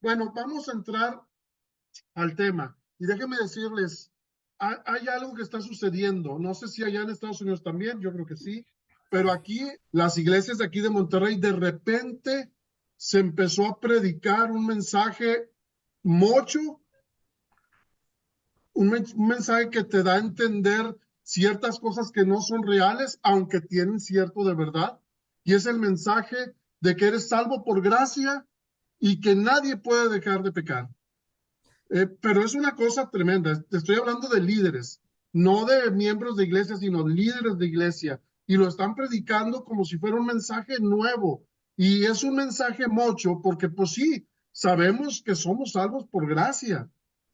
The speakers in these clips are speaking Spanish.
Bueno, vamos a entrar al tema. Y déjenme decirles, hay algo que está sucediendo. No sé si allá en Estados Unidos también, yo creo que sí, pero aquí las iglesias de aquí de Monterrey, de repente se empezó a predicar un mensaje mocho, un mensaje que te da a entender ciertas cosas que no son reales, aunque tienen cierto de verdad. Y es el mensaje de que eres salvo por gracia y que nadie puede dejar de pecar. Pero es una cosa tremenda. Te estoy hablando de líderes, no de miembros de iglesia, sino líderes de iglesia. Y lo están predicando como si fuera un mensaje nuevo. Y es un mensaje mocho, porque pues sí, sabemos que somos salvos por gracia,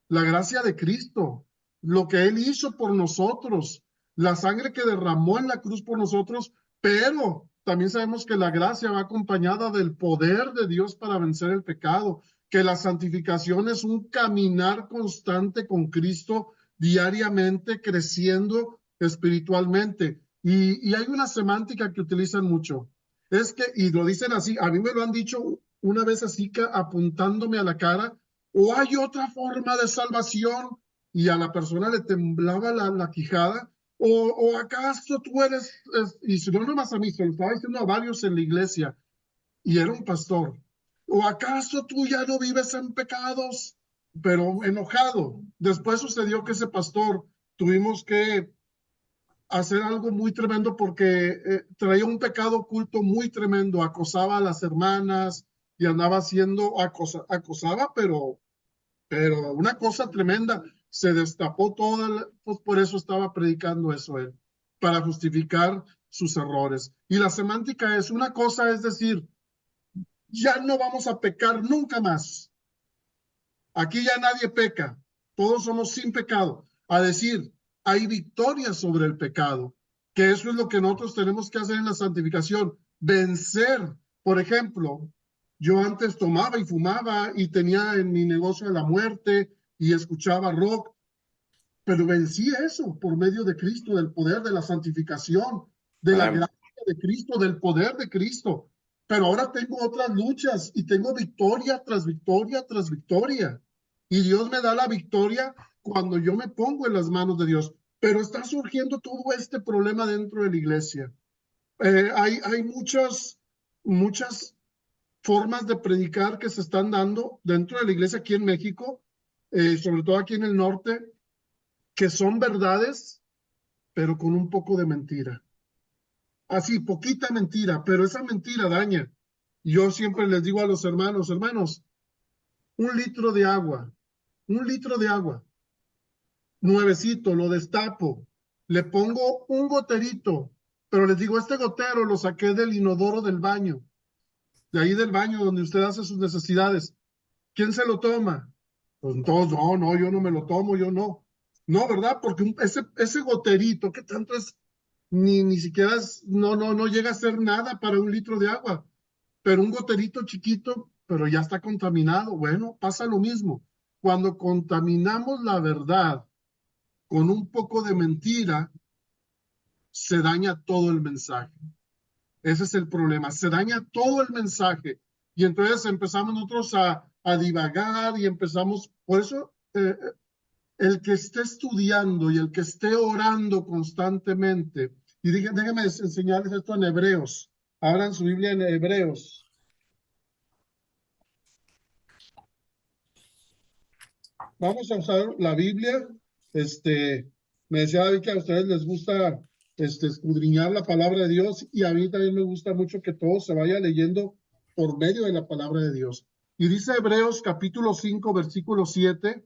la gracia de Cristo, lo que Él hizo por nosotros, la sangre que derramó en la cruz por nosotros, pero también sabemos que la gracia va acompañada del poder de Dios para vencer el pecado, que la santificación es un caminar constante con Cristo diariamente, creciendo espiritualmente. Y hay una semántica que utilizan mucho. Es que, y lo dicen así, a mí me lo han dicho una vez así que apuntándome a la cara, o hay otra forma de salvación, y a la persona le temblaba la quijada, o acaso tú eres, y si no nomás a mí, se lo estaba diciendo a varios en la iglesia, y era un pastor. ¿O acaso tú ya no vives en pecados? Pero enojado. Después sucedió que ese pastor tuvimos que hacer algo muy tremendo porque traía un pecado oculto muy tremendo, acosaba a las hermanas y andaba haciendo, acosaba, pero una cosa tremenda, se destapó toda, pues por eso estaba predicando eso él, para justificar sus errores. Y la semántica es una cosa, es decir, ya no vamos a pecar nunca más. Aquí ya nadie peca, todos somos sin pecado. A decir, hay victoria sobre el pecado, que eso es lo que nosotros tenemos que hacer en la santificación, vencer. Por ejemplo, yo antes tomaba y fumaba y tenía en mi negocio de la muerte y escuchaba rock, pero vencí eso por medio de Cristo, del poder de la santificación, de la Amén. gracia de Cristo, del poder de Cristo. Pero ahora tengo otras luchas y tengo victoria tras victoria tras victoria. Y Dios me da la victoria cuando yo me pongo en las manos de Dios. Pero está surgiendo todo este problema dentro de la iglesia. Hay muchas formas de predicar que se están dando dentro de la iglesia aquí en México, sobre todo aquí en el norte, que son verdades, pero con un poco de mentira. Así, poquita mentira, pero esa mentira daña. Yo siempre les digo a los hermanos, hermanos, 1 litro de agua, 1 litro de agua, nuevecito, lo destapo, le pongo un goterito, pero les digo, este gotero lo saqué del inodoro del baño, de ahí del baño donde usted hace sus necesidades. ¿Quién se lo toma? Pues todos, no, no, yo no me lo tomo, yo no. No, ¿verdad? Porque ese goterito, ¿qué tanto es? Ni siquiera no llega a ser nada para 1 litro de agua, pero un goterito chiquito, pero ya está contaminado. Bueno, pasa lo mismo. Cuando contaminamos la verdad con un poco de mentira, se daña todo el mensaje. Ese es el problema, se daña todo el mensaje. Y entonces empezamos nosotros a divagar y empezamos, por eso el que esté estudiando y el que esté orando constantemente, y déjenme enseñarles esto en Hebreos, abran su Biblia en Hebreos, vamos a usar la Biblia, me decía David que a ustedes les gusta escudriñar la palabra de Dios y a mí también me gusta mucho que todo se vaya leyendo por medio de la palabra de Dios. Y dice Hebreos capítulo 5 versículo 7.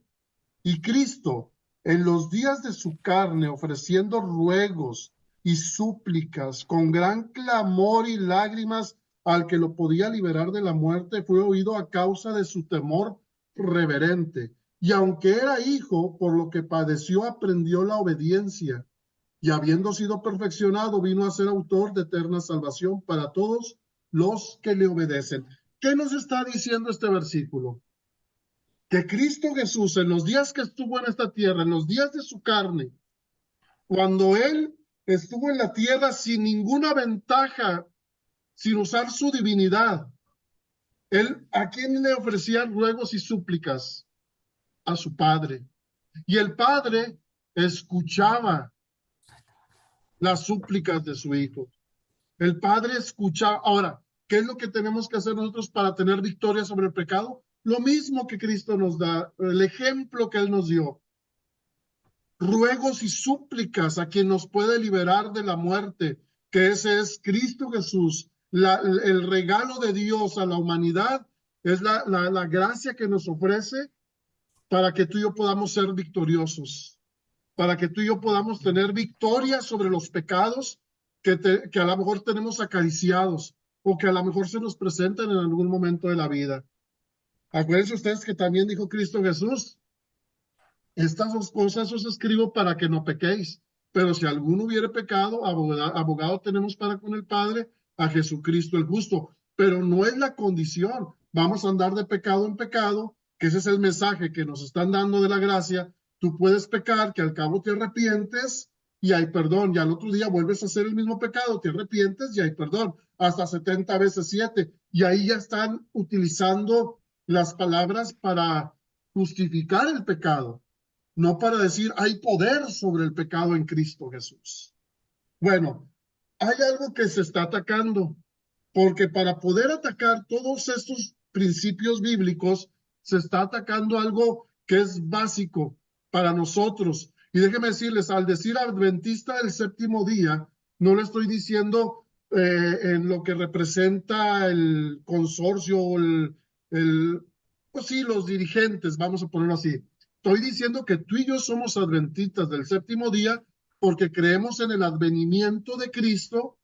Y Cristo, en los días de su carne, ofreciendo ruegos y súplicas con gran clamor y lágrimas al que lo podía liberar de la muerte, fue oído a causa de su temor reverente. Y aunque era hijo, por lo que padeció, aprendió la obediencia. Y habiendo sido perfeccionado, vino a ser autor de eterna salvación para todos los que le obedecen. ¿Qué nos está diciendo este versículo? Que Cristo Jesús en los días que estuvo en esta tierra, en los días de su carne, cuando Él estuvo en la tierra sin ninguna ventaja, sin usar su divinidad, Él, ¿a quién le ofrecía ruegos y súplicas? A su padre. Y el padre escuchaba las súplicas de su hijo. El padre escuchaba. Ahora, ¿qué es lo que tenemos que hacer nosotros para tener victoria sobre el pecado? Lo mismo que Cristo nos da, el ejemplo que Él nos dio. Ruegos y súplicas a quien nos puede liberar de la muerte, que ese es Cristo Jesús. El regalo de Dios a la humanidad es la gracia que nos ofrece para que tú y yo podamos ser victoriosos, para que tú y yo podamos tener victoria sobre los pecados que a lo mejor tenemos acariciados o que a lo mejor se nos presentan en algún momento de la vida. Acuérdense ustedes que también dijo Cristo Jesús, estas dos cosas os escribo para que no pequéis. Pero si alguno hubiere pecado, abogado tenemos para con el Padre, a Jesucristo el justo. Pero no es la condición. Vamos a andar de pecado en pecado, que ese es el mensaje que nos están dando de la gracia. Tú puedes pecar, que al cabo te arrepientes y hay perdón. Y al otro día vuelves a hacer el mismo pecado, te arrepientes y hay perdón. Hasta 70 veces 7. Y ahí ya están utilizando las palabras para justificar el pecado, no para decir hay poder sobre el pecado en Cristo Jesús. Bueno, hay algo que se está atacando, porque para poder atacar todos estos principios bíblicos, se está atacando algo que es básico para nosotros. Y déjenme decirles, al decir adventista del séptimo día, no le estoy diciendo en lo que representa el consorcio, pues sí, los dirigentes, vamos a ponerlo así. Estoy diciendo que tú y yo somos adventistas del séptimo día porque creemos en el advenimiento de Cristo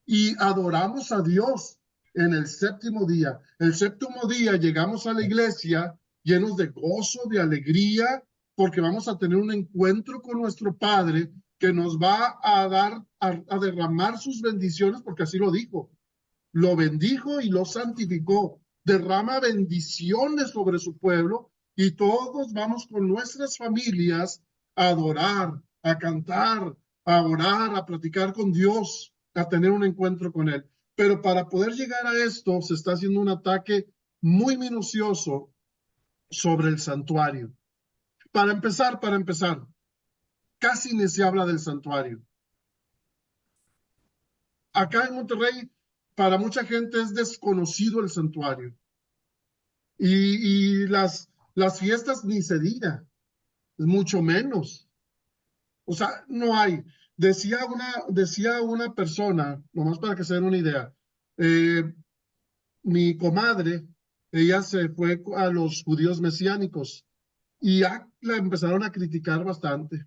y adoramos a Dios en el séptimo día. El séptimo día llegamos a la iglesia llenos de gozo, de alegría, porque vamos a tener un encuentro con nuestro Padre que nos va a dar, a derramar sus bendiciones, porque así lo dijo. Lo bendijo y lo santificó. Derrama bendiciones sobre su pueblo y todos vamos con nuestras familias a adorar, a cantar, a orar, a platicar con Dios, a tener un encuentro con Él. Pero para poder llegar a esto se está haciendo un ataque muy minucioso sobre el santuario. Para empezar, casi ni se habla del santuario. Acá en Monterrey, para mucha gente es desconocido el santuario. Y las fiestas ni se diga, mucho menos. O sea, no hay. Decía una persona, nomás para que se den una idea, eh, mi comadre, ella se fue a los judíos mesiánicos y ya la empezaron a criticar bastante.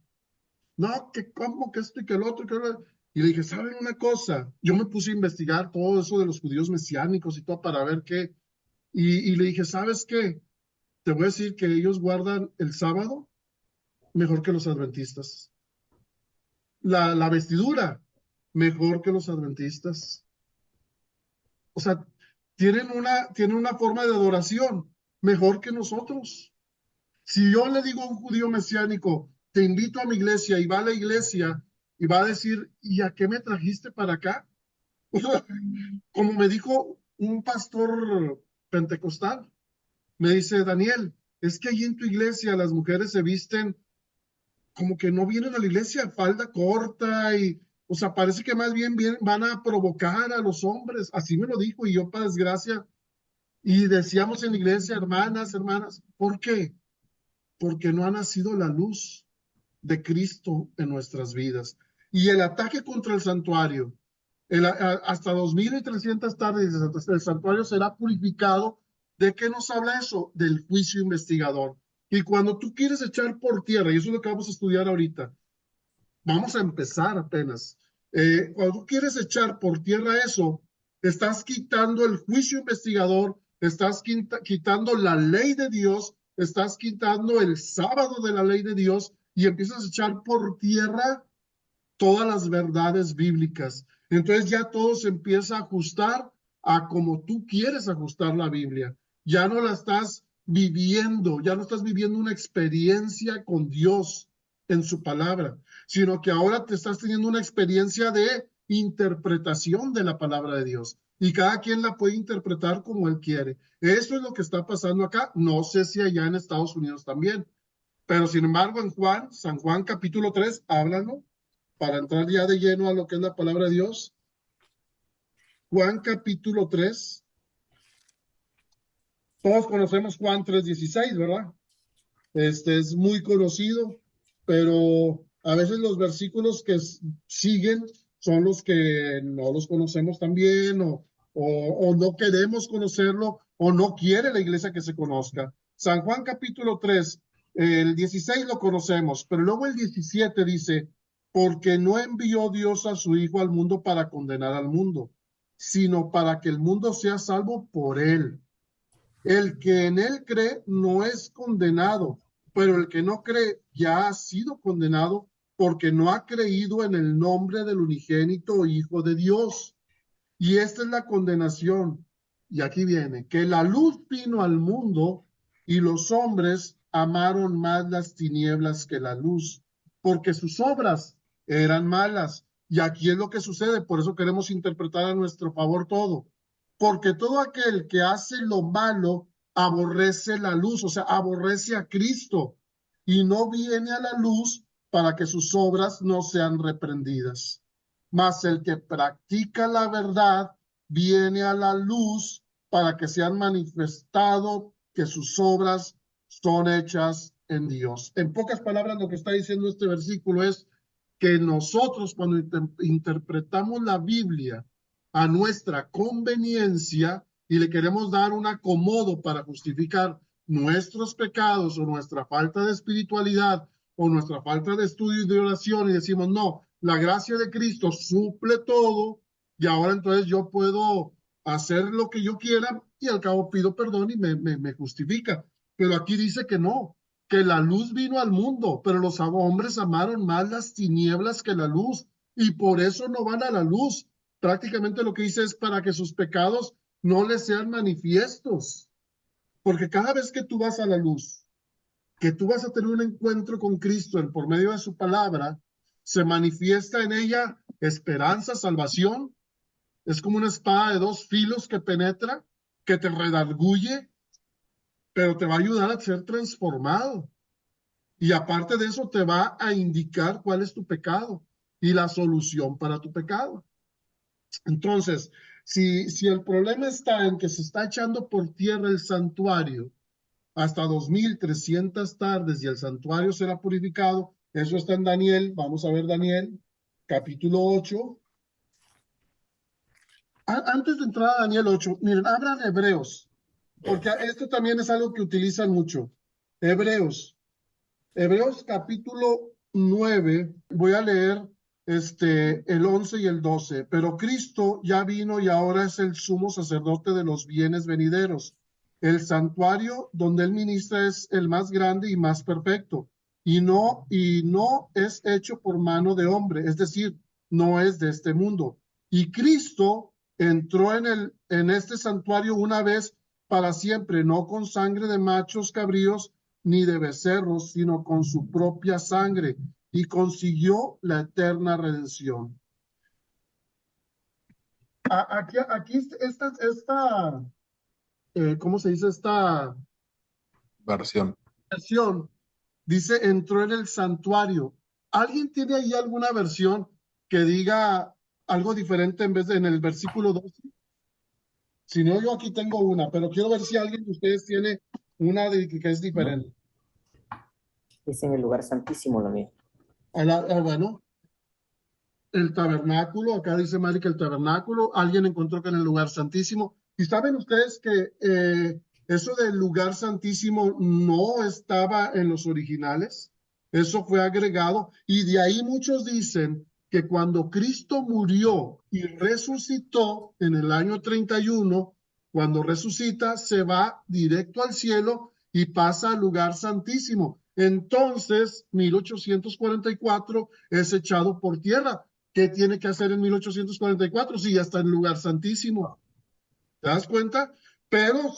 No, que cómo, que esto y que el otro, que y le dije, ¿saben una cosa? Yo me puse a investigar todo eso de los judíos mesiánicos y todo para ver qué. Y le dije, ¿sabes qué? Te voy a decir que ellos guardan el sábado mejor que los adventistas. La vestidura mejor que los adventistas. O sea, tienen una forma de adoración mejor que nosotros. Si yo le digo a un judío mesiánico, te invito a mi iglesia y va a la iglesia y va a decir, ¿y a qué me trajiste para acá? O sea, como me dijo un pastor pentecostal, me dice, Daniel, es que allí en tu iglesia las mujeres se visten como que no vienen a la iglesia, falda corta y, o sea, parece que más bien van a provocar a los hombres. Así me lo dijo y yo, para desgracia, y decíamos en la iglesia, hermanas, ¿por qué? Porque no ha nacido la luz de Cristo en nuestras vidas. Y el ataque contra el santuario, hasta 2300 tardes, el santuario será purificado. ¿De qué nos habla eso? Del juicio investigador. Y cuando tú quieres echar por tierra, y eso es lo que vamos a estudiar ahorita, vamos a empezar apenas. Cuando tú quieres echar por tierra eso, estás quitando el juicio investigador, estás quitando la ley de Dios, estás quitando el sábado de la ley de Dios y empiezas a echar por tierra todas las verdades bíblicas. Entonces ya todo se empieza a ajustar a como tú quieres ajustar la Biblia. Ya no la estás viviendo, ya no estás viviendo una experiencia con Dios en su palabra, sino que ahora te estás teniendo una experiencia de interpretación de la palabra de Dios. y cada quien la puede interpretar como él quiere. Eso es lo que está pasando acá. No sé si allá en Estados Unidos también, pero sin embargo en Juan, San Juan capítulo 3, háblanos para entrar ya de lleno a lo que es la palabra de Dios. Juan capítulo 3. Todos conocemos Juan 3:16, ¿verdad? Este es muy conocido, pero a veces los versículos que siguen son los que no los conocemos también o no queremos conocerlo o no quiere la iglesia que se conozca. San Juan capítulo 3, el 16 lo conocemos, pero luego el 17 dice, porque no envió Dios a su Hijo al mundo para condenar al mundo, sino para que el mundo sea salvo por él. El que en él cree no es condenado, pero el que no cree ya ha sido condenado porque no ha creído en el nombre del unigénito Hijo de Dios. Y esta es la condenación. Y aquí viene, que la luz vino al mundo y los hombres amaron más las tinieblas que la luz, porque sus obras eran malas. Y aquí es lo que sucede, por eso queremos interpretar a nuestro favor todo. Porque todo aquel que hace lo malo aborrece la luz, o sea, aborrece a Cristo y no viene a la luz para que sus obras no sean reprendidas. Mas el que practica la verdad viene a la luz para que sean manifestado que sus obras son hechas en Dios. En pocas palabras, lo que está diciendo este versículo es que nosotros cuando interpretamos la Biblia a nuestra conveniencia y le queremos dar un acomodo para justificar nuestros pecados o nuestra falta de espiritualidad o nuestra falta de estudio y de oración y decimos, no, la gracia de Cristo suple todo y ahora entonces yo puedo hacer lo que yo quiera y al cabo pido perdón y me justifica. Pero aquí dice que no, que la luz vino al mundo, pero los hombres amaron más las tinieblas que la luz y por eso no van a la luz. Prácticamente lo que dice es para que sus pecados no les sean manifiestos. Porque cada vez que tú vas a la luz, que tú vas a tener un encuentro con Cristo por medio de su palabra, se manifiesta en ella esperanza, salvación. Es como una espada de dos filos que penetra, que te redarguye, pero te va a ayudar a ser transformado. Y aparte de eso, te va a indicar cuál es tu pecado y la solución para tu pecado. Entonces, si el problema está en que se está echando por tierra el santuario hasta 2300 tardes y el santuario será purificado, eso está en Daniel, vamos a ver Daniel, capítulo 8. Antes de entrar a Daniel 8, miren, abran Hebreos, porque esto también es algo que utilizan mucho. Hebreos capítulo 9, voy a leer el 11 y el 12. Pero Cristo ya vino y ahora es el sumo sacerdote de los bienes venideros. El santuario donde él ministra es el más grande y más perfecto, y no es hecho por mano de hombre, es decir, no es de este mundo. Y Cristo entró en este santuario una vez para siempre, no con sangre de machos cabríos ni de becerros, sino con su propia sangre, y consiguió la eterna redención. Aquí ¿cómo se dice esta versión? Dice, entró en el santuario. ¿Alguien tiene ahí alguna versión que diga algo diferente en vez de en el versículo 12? Si no, yo aquí tengo una, pero quiero ver si alguien de ustedes tiene una que es diferente. Es en el lugar santísimo lo mío. Bueno, el tabernáculo, acá dice Mari que el tabernáculo, alguien encontró que en el lugar santísimo. Y saben ustedes que eso del lugar santísimo no estaba en los originales, eso fue agregado. Y de ahí muchos dicen que cuando Cristo murió y resucitó en el año 31, cuando resucita, se va directo al cielo y pasa al lugar santísimo. Entonces, 1844 es echado por tierra. ¿Qué tiene que hacer en 1844 si ya está en el lugar santísimo? ¿Te das cuenta? Pero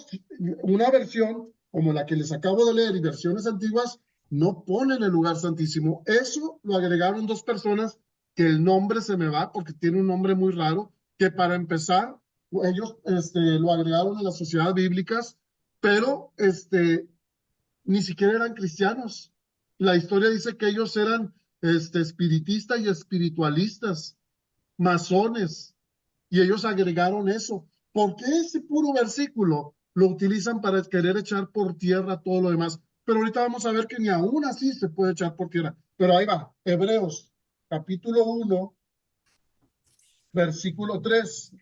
una versión como la que les acabo de leer y versiones antiguas no ponen el lugar santísimo. Eso lo agregaron dos personas que el nombre se me va porque tiene un nombre muy raro, que para empezar ellos lo agregaron en las sociedades bíblicas, pero ni siquiera eran cristianos. La historia dice que ellos eran espiritistas y espiritualistas, masones, y ellos agregaron eso. ¿Por qué ese puro versículo lo utilizan para querer echar por tierra todo lo demás? Pero ahorita vamos a ver que ni aún así se puede echar por tierra. Pero ahí va, Hebreos, capítulo 1, versículo 3.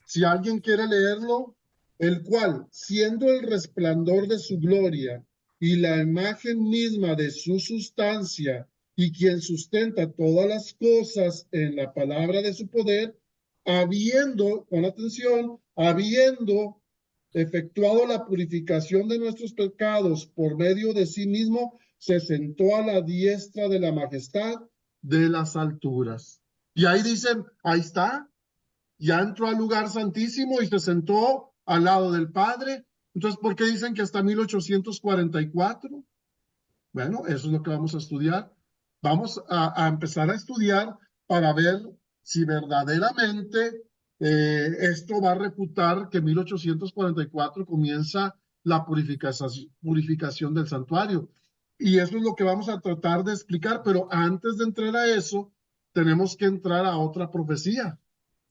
Si alguien quiere leerlo, el cual, siendo el resplandor de su gloria y la imagen misma de su sustancia, y quien sustenta todas las cosas en la palabra de su poder, habiendo, con atención, habiendo efectuado la purificación de nuestros pecados por medio de sí mismo, se sentó a la diestra de la majestad de las alturas. Y ahí dicen, ahí está, ya entró al lugar santísimo y se sentó al lado del Padre. Entonces, ¿por qué dicen que hasta 1844? Bueno, eso es lo que vamos a estudiar. Vamos a empezar a estudiar para ver si verdaderamente esto va a refutar que 1844 comienza la purificación del santuario. Y eso es lo que vamos a tratar de explicar, pero antes de entrar a eso, tenemos que entrar a otra profecía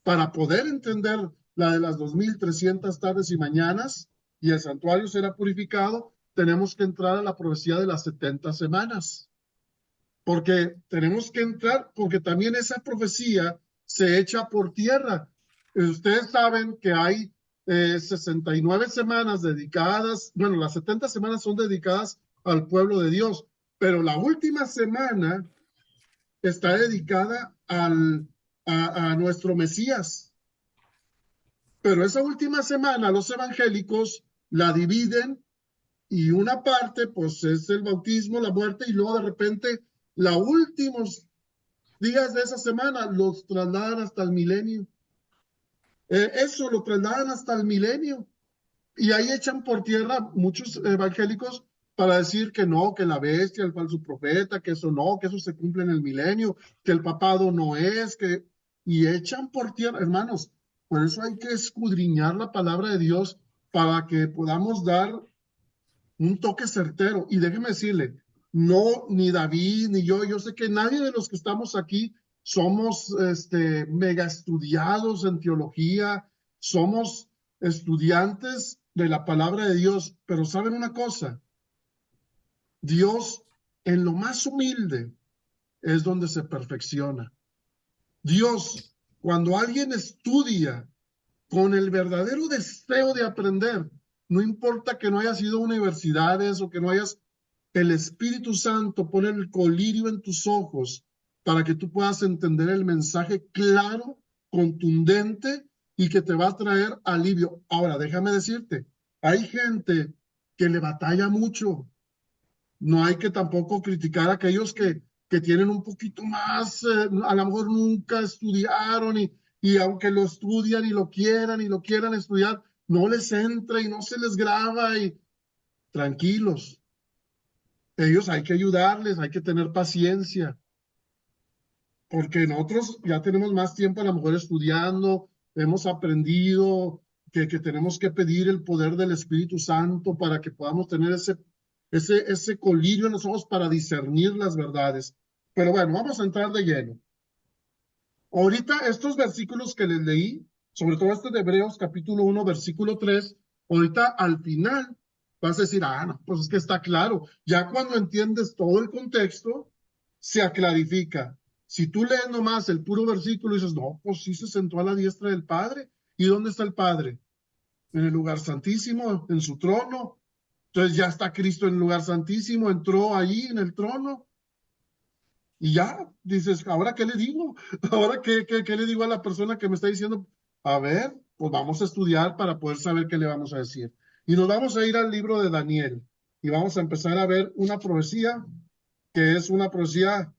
para poder entender la de las 2300 tardes y mañanas y el santuario será purificado. Tenemos que entrar a la profecía de las 70 semanas, porque tenemos que entrar, porque también esa profecía se echa por tierra. Ustedes saben que hay 69 semanas dedicadas, bueno, las 70 semanas son dedicadas al pueblo de Dios, pero la última semana está dedicada a nuestro Mesías. Pero esa última semana los evangélicos la dividen y una parte pues es el bautismo, la muerte y luego de repente los últimos días de esa semana los trasladan hasta el milenio. Eso lo trasladan hasta el milenio y ahí echan por tierra muchos evangélicos para decir que no, que la bestia, el falso profeta, que eso no, que eso se cumple en el milenio, que el papado no es, que... Y echan por tierra, hermanos, por eso hay que escudriñar la palabra de Dios para que podamos dar un toque certero. Y déjeme decirle, no, ni David, ni yo sé que nadie de los que estamos aquí somos mega estudiados en teología, somos estudiantes de la palabra de Dios, pero ¿saben una cosa? Dios en lo más humilde es donde se perfecciona. Dios, cuando alguien estudia con el verdadero deseo de aprender, no importa que no hayas ido a universidades o que no hayas, el Espíritu Santo pone el colirio en tus ojos para que tú puedas entender el mensaje claro, contundente y que te va a traer alivio. Ahora, déjame decirte, hay gente que le batalla mucho. No hay que tampoco criticar a aquellos que tienen un poquito más, a lo mejor nunca estudiaron y aunque lo estudian y lo quieran estudiar, no les entra y no se les graba y tranquilos. Ellos hay que ayudarles, hay que tener paciencia, porque nosotros ya tenemos más tiempo a lo mejor estudiando, hemos aprendido que tenemos que pedir el poder del Espíritu Santo para que podamos tener ese colirio en los ojos para discernir las verdades. Pero bueno, vamos a entrar de lleno. Ahorita estos versículos que les leí, sobre todo este de Hebreos capítulo 1, versículo 3, ahorita al final vas a decir, no, pues es que está claro. Ya cuando entiendes todo el contexto, se aclarifica. Si tú lees nomás el puro versículo y dices, no, pues sí se sentó a la diestra del Padre. ¿Y dónde está el Padre? En el lugar santísimo, en su trono. Entonces ya está Cristo en el lugar santísimo, entró ahí en el trono. Y ya dices, ¿ahora qué le digo? ¿Ahora qué le digo a la persona que me está diciendo? A ver, pues vamos a estudiar para poder saber qué le vamos a decir. Y nos vamos a ir al libro de Daniel y vamos a empezar a ver una profecía que es una profecía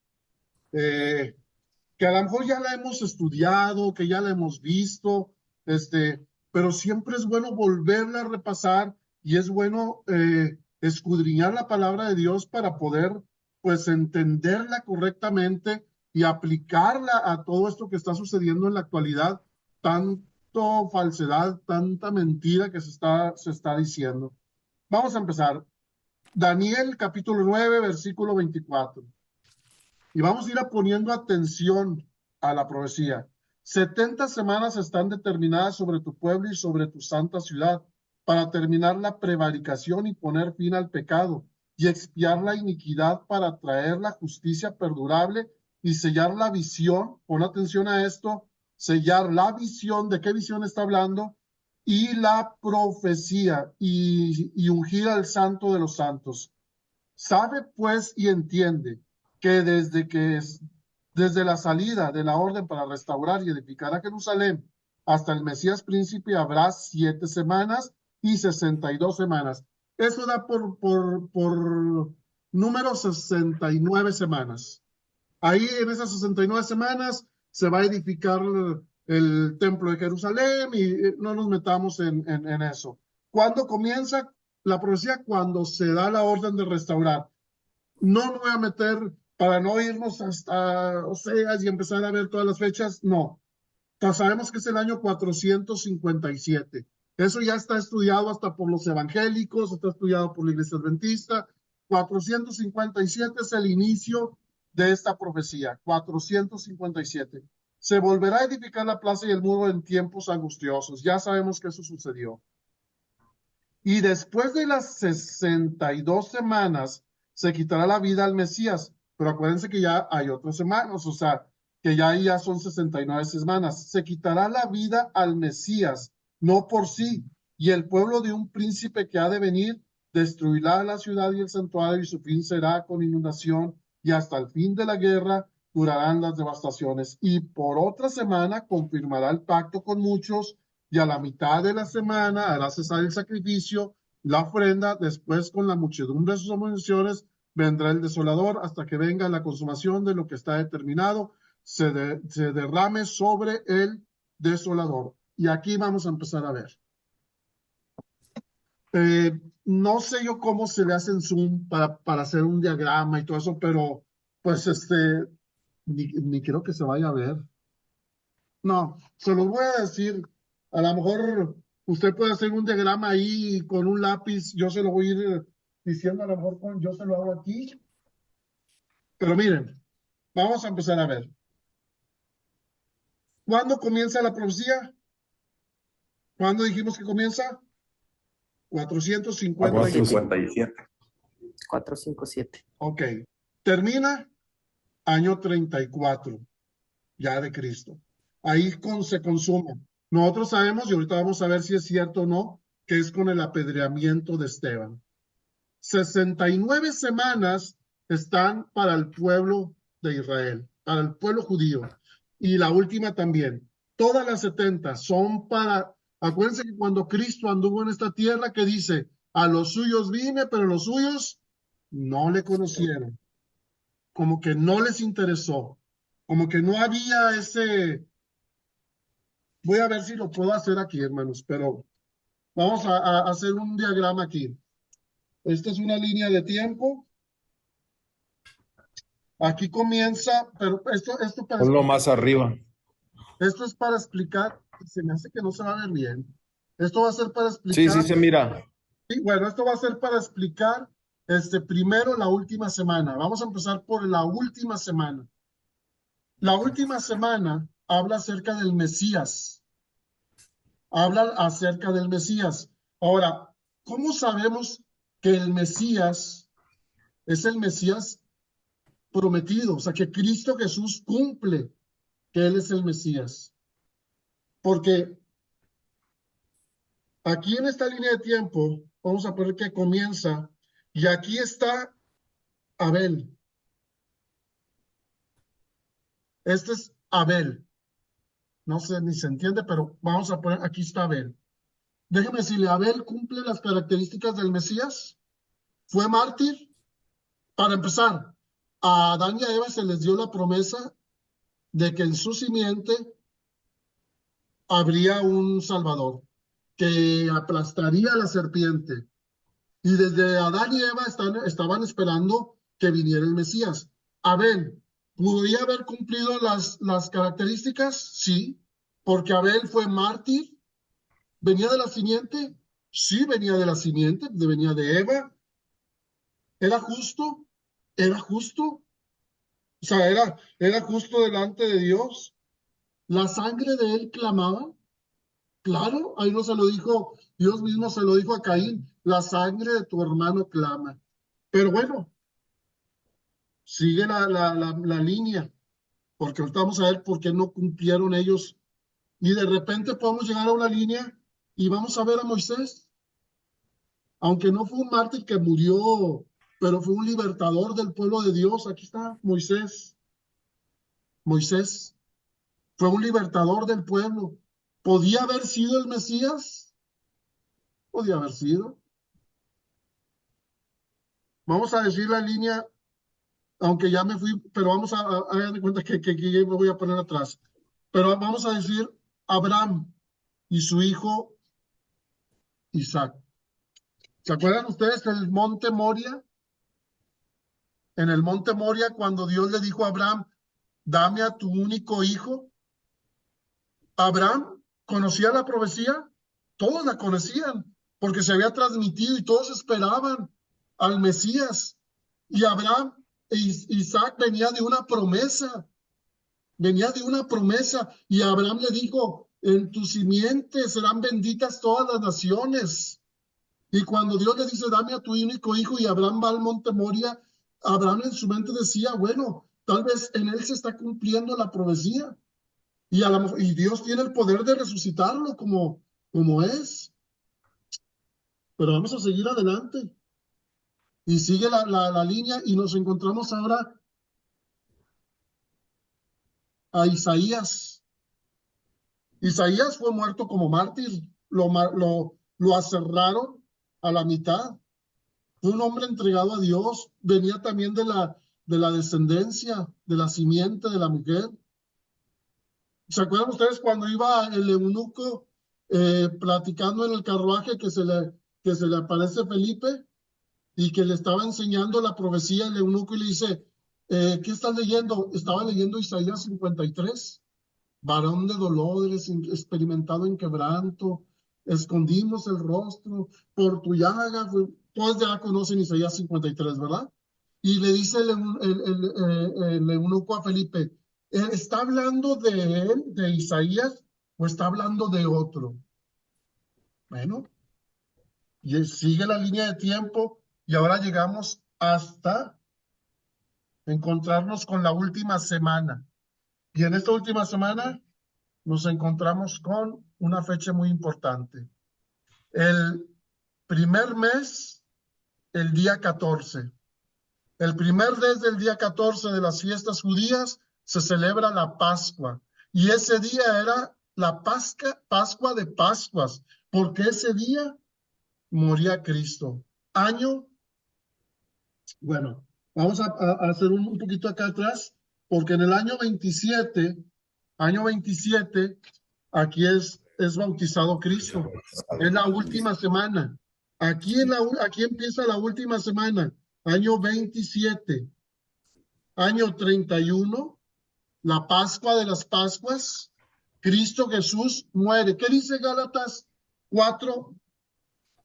que a lo mejor ya la hemos estudiado, que ya la hemos visto, pero siempre es bueno volverla a repasar y es bueno escudriñar la palabra de Dios para poder, pues, entenderla correctamente y aplicarla a todo esto que está sucediendo en la actualidad tan, tanto falsedad, tanta mentira que se está diciendo. Vamos a empezar. Daniel capítulo 9, versículo 24. Y vamos a ir poniendo atención a la profecía. 70 semanas están determinadas sobre tu pueblo y sobre tu santa ciudad, para terminar la prevaricación y poner fin al pecado, y expiar la iniquidad para traer la justicia perdurable y sellar la visión. Pon atención a esto, sellar la visión. ¿De qué visión está hablando? Y la profecía, y ungir al santo de los santos. Sabe pues y entiende que desde la salida de la orden para restaurar y edificar a Jerusalén hasta el Mesías príncipe habrá 7 semanas y 62 semanas. Eso da por número 69 semanas. Ahí en esas 69 semanas se va a edificar el templo de Jerusalén y no nos metamos en eso. ¿Cuándo comienza la profecía? Cuando se da la orden de restaurar. No me voy a meter para no irnos hasta Oseas y empezar a ver todas las fechas. No. Sabemos que es el año 457. Eso ya está estudiado hasta por los evangélicos, está estudiado por la Iglesia Adventista. 457 es el inicio de esta profecía. 457. Se volverá a edificar la plaza y el muro en tiempos angustiosos. Ya sabemos que eso sucedió. Y después de las 62 semanas, se quitará la vida al Mesías. Pero acuérdense que ya hay otras semanas, o sea, que ya son 69 semanas. Se quitará la vida al Mesías, no por sí. Y el pueblo de un príncipe que ha de venir destruirá la ciudad y el santuario, y su fin será con inundación, y hasta el fin de la guerra durarán las devastaciones. Y por otra semana confirmará el pacto con muchos, y a la mitad de la semana hará cesar el sacrificio, la ofrenda. Después, con la muchedumbre de sus abominaciones, vendrá el desolador, hasta que venga la consumación de lo que está determinado, se derrame sobre el desolador. Y aquí vamos a empezar a ver. No sé yo cómo se le hace en Zoom para hacer un diagrama y todo eso, pero pues ni creo que se vaya a ver. No, se los voy a decir. A lo mejor usted puede hacer un diagrama ahí con un lápiz. Yo se lo voy a ir diciendo, a lo mejor yo se lo hago aquí. Pero miren, vamos a empezar a ver. ¿Cuándo comienza la profecía? ¿Cuándo dijimos que comienza? 457. 457. Ok. Termina año 34 ya de Cristo. Ahí se consume. Nosotros sabemos, y ahorita vamos a ver si es cierto o no, que es con el apedreamiento de Esteban. 69 semanas están para el pueblo de Israel, para el pueblo judío. Y la última también. Todas las 70 son para... Acuérdense que cuando Cristo anduvo en esta tierra, que dice, a los suyos vine, pero los suyos no le conocieron. Como que no les interesó. Como que no había ese... Voy a ver si lo puedo hacer aquí, hermanos, pero vamos a hacer un diagrama aquí. Esta es una línea de tiempo. Aquí comienza, pero esto para Ponlo explicar, más arriba. esto es para explicar, se me hace que no se va a ver bien. Esto va a ser para Sí, explicar, sí se mira. sí, bueno, esto va a ser para explicar primero la última semana. Vamos a empezar por la última semana. La última semana habla acerca del Mesías. Habla acerca del Mesías. Ahora, ¿cómo sabemos que el Mesías es el Mesías prometido? O sea, que Cristo Jesús cumple que Él es el Mesías. Porque aquí en esta línea de tiempo, vamos a poner que comienza, y aquí está Abel. Este es Abel. No sé ni se entiende, pero vamos a poner, aquí está Abel. Déjeme decirle, Abel cumple las características del Mesías. Fue mártir. Para empezar, a Adán y a Eva se les dio la promesa de que en su simiente habría un Salvador, que aplastaría a la serpiente. Y desde Adán y Eva estaban esperando que viniera el Mesías. Abel, ¿podría haber cumplido las características? Sí. porque Abel fue mártir. ¿Venía de la simiente? Sí, venía de la simiente, venía de Eva. ¿Era justo? ¿Era justo? O sea, era justo delante de Dios. ¿La sangre de él clamaba? Claro, ahí no se lo dijo, Dios mismo se lo dijo a Caín, la sangre de tu hermano clama. Pero bueno, sigue la línea, porque ahorita vamos a ver por qué no cumplieron ellos. Y de repente podemos llegar a una línea y vamos a ver a Moisés, aunque no fue un mártir que murió, pero fue un libertador del pueblo de Dios. Aquí está Moisés. Moisés fue un libertador del pueblo. ¿Podía haber sido el Mesías? Podía haber sido. Vamos a decir la línea, aunque ya me fui, pero vamos a dar cuenta que me voy a poner atrás. Pero vamos a decir Abraham y su hijo Isaac. ¿Se acuerdan ustedes del monte Moria? En el monte Moria, cuando Dios le dijo a Abraham, dame a tu único hijo. Abraham conocía la profecía, todos la conocían, porque se había transmitido y todos esperaban al Mesías. Y Abraham e Isaac venía de una promesa. Venía de una promesa y Abraham le dijo, en tu simiente serán benditas todas las naciones. Y cuando Dios le dice, dame a tu único hijo, y Abraham va al monte Moria, Abraham en su mente decía, bueno, tal vez en él se está cumpliendo la profecía. Y Dios tiene el poder de resucitarlo como es. Pero vamos a seguir adelante. Y sigue la línea y nos encontramos ahora a Isaías. Isaías fue muerto como mártir, lo aserraron a la mitad. Fue un hombre entregado a Dios, venía también de la descendencia, de la simiente de la mujer. ¿Se acuerdan ustedes cuando iba el eunuco platicando en el carruaje que se le aparece Felipe y que le estaba enseñando la profecía el eunuco y le dice, ¿qué estás leyendo? Estaba leyendo Isaías 53. Varón de dolores, experimentado en quebranto, escondimos el rostro, por tu llaga, todos ya conocen Isaías 53, ¿verdad? Y le dice el eunuco a Felipe, ¿está hablando de él, de Isaías, o está hablando de otro? Bueno, y sigue la línea de tiempo y ahora llegamos hasta encontrarnos con la última semana. Y en esta última semana nos encontramos con una fecha muy importante. El primer mes, el día 14. El primer mes del día 14 de las fiestas judías se celebra la Pascua. Y ese día era la Pascua de Pascuas, porque ese día moría Cristo. Bueno, vamos a hacer un poquito acá atrás, porque en el año 27, aquí es bautizado Cristo. Es la última semana. Aquí empieza la última semana, año 27, año 31, la Pascua de las Pascuas, Cristo Jesús muere. ¿Qué dice Gálatas 4?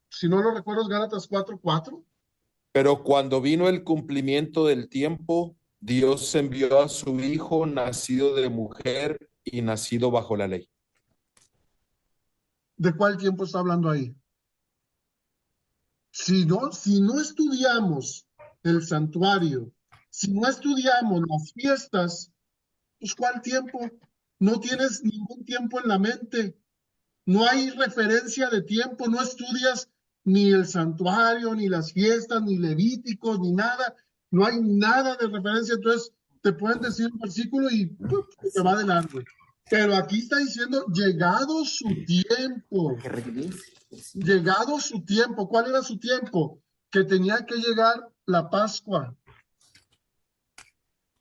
Si no lo recuerdo, es Gálatas 4:4. Pero cuando vino el cumplimiento del tiempo, Dios envió a su Hijo, nacido de mujer y nacido bajo la ley. ¿De cuál tiempo está hablando ahí? Si no estudiamos el santuario, si no estudiamos las fiestas, pues ¿cuál tiempo? No tienes ningún tiempo en la mente, no hay referencia de tiempo, no estudias ni el santuario, ni las fiestas, ni Levíticos, ni nada, no hay nada de referencia, entonces te pueden decir un versículo y ¡pum!, te va de largo. Pero aquí está diciendo, llegado su tiempo. Llegado su tiempo. ¿Cuál era su tiempo? Que tenía que llegar la Pascua.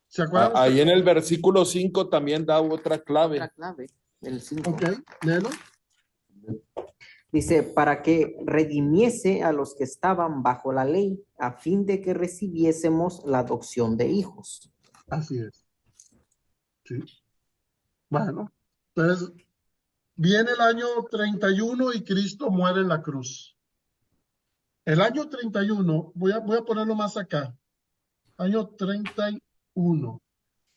¿Se acuerdan? Ahí en el versículo 5 también da otra clave. La clave, el 5. Ok, léelo. Dice, para que redimiese a los que estaban bajo la ley, a fin de que recibiésemos la adopción de hijos. Así es. Sí. Bueno, entonces Viene el año 31 y Cristo muere en la cruz. El año 31, voy a ponerlo más acá, año 31.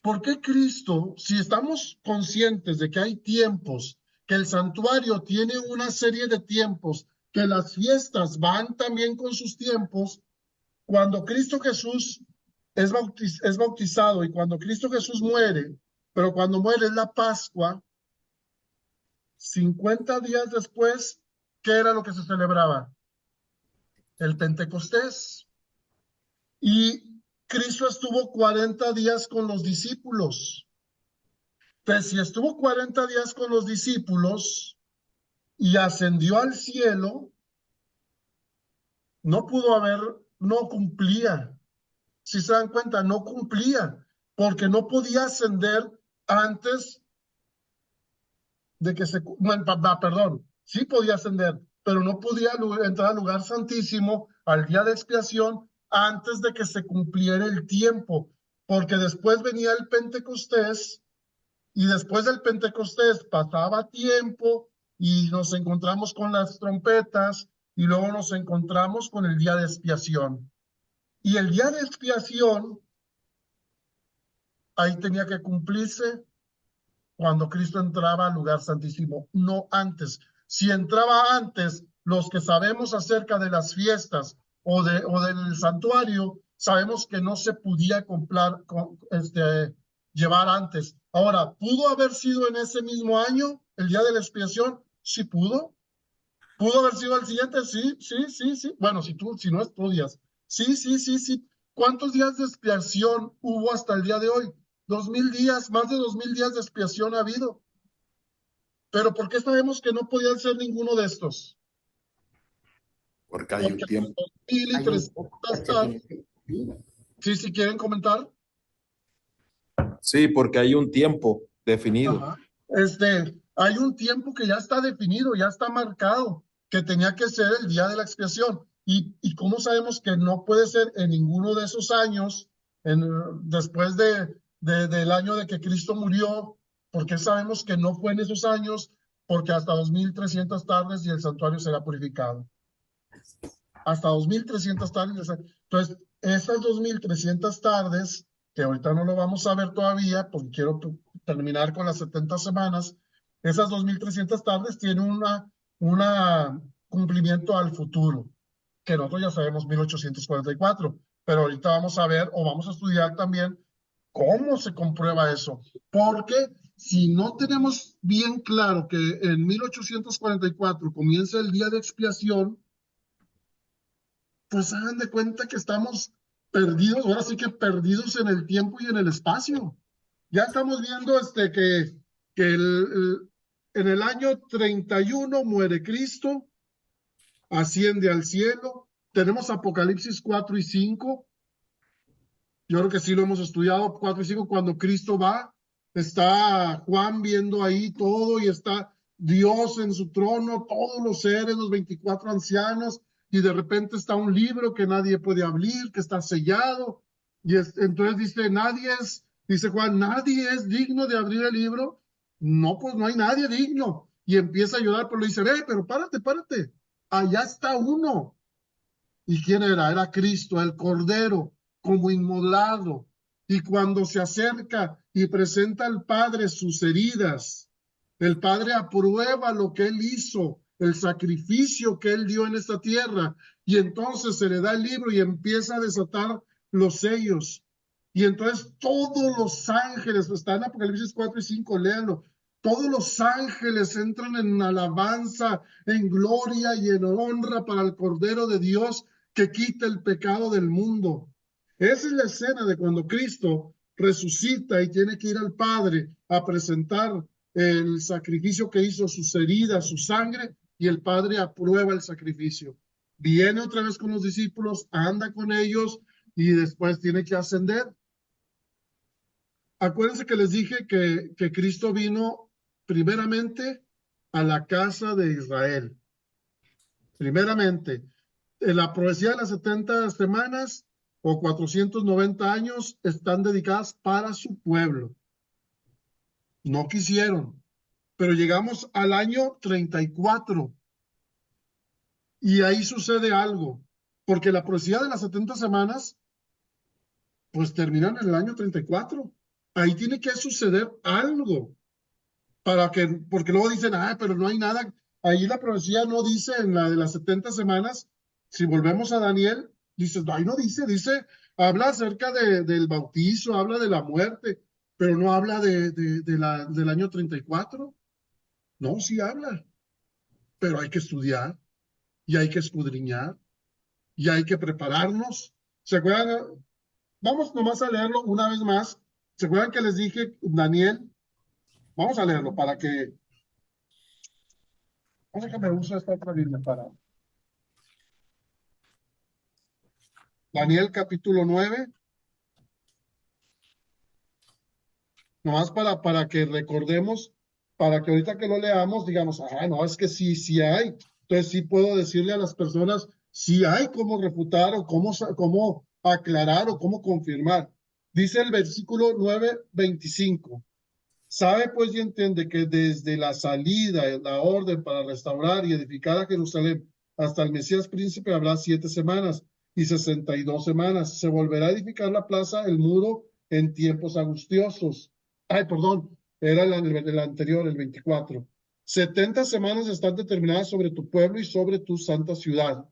¿Por qué Cristo, si estamos conscientes de que hay tiempos, que el santuario tiene una serie de tiempos, que las fiestas van también con sus tiempos, cuando Cristo Jesús es bautizado y cuando Cristo Jesús muere, pero cuando muere es la Pascua, 50 días después, ¿qué era lo que se celebraba? El Pentecostés. Y Cristo estuvo 40 días con los discípulos. Entonces, si estuvo 40 días con los discípulos y ascendió al cielo, no pudo haber, no cumplía. Si se dan cuenta, no cumplía, porque no podía ascender antes de que perdón, sí podía ascender, pero no podía entrar al lugar santísimo al día de expiación antes de que se cumpliera el tiempo, porque después venía el Pentecostés y después del Pentecostés pasaba tiempo y nos encontramos con las trompetas y luego nos encontramos con el día de expiación. Y el día de expiación, ahí tenía que cumplirse cuando Cristo entraba al lugar santísimo, no antes. Si entraba antes, los que sabemos acerca de las fiestas o del santuario, sabemos que no se podía llevar antes. Ahora, ¿pudo haber sido en ese mismo año, el día de la expiación? Sí pudo. ¿Pudo haber sido el siguiente? Sí, sí, sí, sí. Bueno, si no estudias. Sí, sí, sí, sí. ¿Cuántos días de expiación hubo hasta el día de hoy? 2000 días, más de 2000 días de expiación ha habido. Pero ¿por qué sabemos que no podían ser ninguno de estos? Porque hay un tiempo. 2300 tardes. Sí, si quieren comentar. Sí, porque hay un tiempo definido. Ajá. Hay un tiempo que ya está definido, ya está marcado, que tenía que ser el día de la expiación. ¿Y cómo sabemos que no puede ser en ninguno de esos años, después del año de que Cristo murió? ¿Por qué sabemos que no fue en esos años? Porque hasta 2300 tardes y el santuario será purificado. Hasta 2300 tardes. Entonces, esas 2300 tardes, que ahorita no lo vamos a ver todavía, porque quiero terminar con las 70 semanas, esas 2300 tardes tienen una cumplimiento al futuro, que nosotros ya sabemos 1844, pero ahorita vamos a ver o vamos a estudiar también cómo se comprueba eso, porque si no tenemos bien claro que en 1844 comienza el día de expiación, pues hagan de cuenta que estamos perdidos, ahora sí que perdidos en el tiempo y en el espacio. Ya estamos viendo que en el año 31 muere Cristo, asciende al cielo. Tenemos Apocalipsis 4 y 5. Yo creo que sí lo hemos estudiado, 4 y 5, cuando Cristo va, está Juan viendo ahí todo y está Dios en su trono, todos los seres, los 24 ancianos, y de repente está un libro que nadie puede abrir, que está sellado, y entonces dice Juan, nadie es digno de abrir el libro. No, pues no hay nadie digno. Y empieza a llorar, pero le dice, pero párate, párate, allá está uno. ¿Y quién era? Era Cristo, el Cordero, como inmolado. Y cuando se acerca y presenta al Padre sus heridas, el Padre aprueba lo que Él hizo, el sacrificio que Él dio en esta tierra. Y entonces se le da el libro y empieza a desatar los sellos. Y entonces todos los ángeles, está en Apocalipsis 4 y 5, léanlo. Todos los ángeles entran en alabanza, en gloria y en honra para el Cordero de Dios que quita el pecado del mundo. Esa es la escena de cuando Cristo resucita y tiene que ir al Padre a presentar el sacrificio que hizo, sus heridas, su sangre, y el Padre aprueba el sacrificio. Viene otra vez con los discípulos, anda con ellos y después tiene que ascender. Acuérdense que les dije que Cristo vino primeramente a la casa de Israel. Primeramente, la profecía de las 70 semanas o 490 años están dedicadas para su pueblo. No quisieron, pero llegamos al año 34 y ahí sucede algo, porque la profecía de las 70 semanas pues terminan en el año 34. Ahí tiene que suceder algo para que, porque luego dicen, pero no hay nada. Ahí la profecía no dice en la de las 70 semanas. Si volvemos a Daniel, dice, ahí no dice, habla acerca del bautizo, habla de la muerte, pero no habla del año 34. No, sí habla, pero hay que estudiar y hay que escudriñar y hay que prepararnos. ¿Se acuerdan? Vamos nomás a leerlo una vez más. ¿Se acuerdan que les dije, Daniel? Vamos a leerlo para que... Vamos a que me uso esta otra Biblia para... Daniel capítulo 9, nomás para que recordemos, para que ahorita que lo leamos, digamos, no, es que sí hay. Entonces sí puedo decirle a las personas, sí hay cómo refutar o cómo aclarar o cómo confirmar. Dice el versículo 9:25. Sabe pues y entiende que desde la salida, la orden para restaurar y edificar a Jerusalén hasta el Mesías príncipe habrá 7 semanas y 62 semanas. Se volverá a edificar la plaza, el muro, en tiempos angustiosos. Perdón, era el anterior, el 24. 70 semanas están determinadas sobre tu pueblo y sobre tu santa ciudad,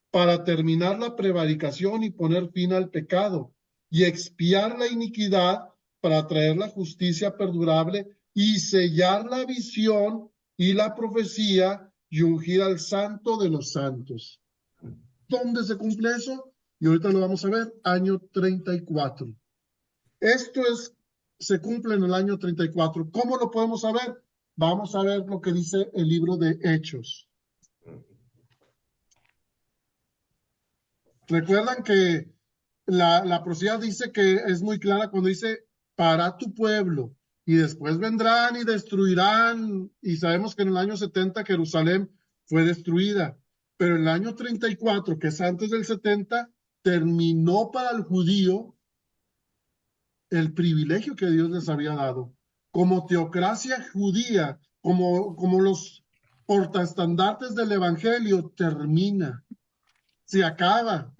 para terminar la prevaricación y poner fin al pecado, y expiar la iniquidad, para traer la justicia perdurable y sellar la visión y la profecía y ungir al santo de los santos. ¿Dónde se cumple eso? Y ahorita lo vamos a ver, año 34. Esto se cumple en el año 34. ¿Cómo lo podemos saber? Vamos a ver lo que dice el libro de Hechos. Recuerdan que la profecía dice que es muy clara cuando dice para tu pueblo, y después vendrán y destruirán, y sabemos que en el año 70 Jerusalén fue destruida, pero en el año 34, que es antes del 70, terminó para el judío el privilegio que Dios les había dado. Como teocracia judía, como los portaestandartes del evangelio, termina, se acaba.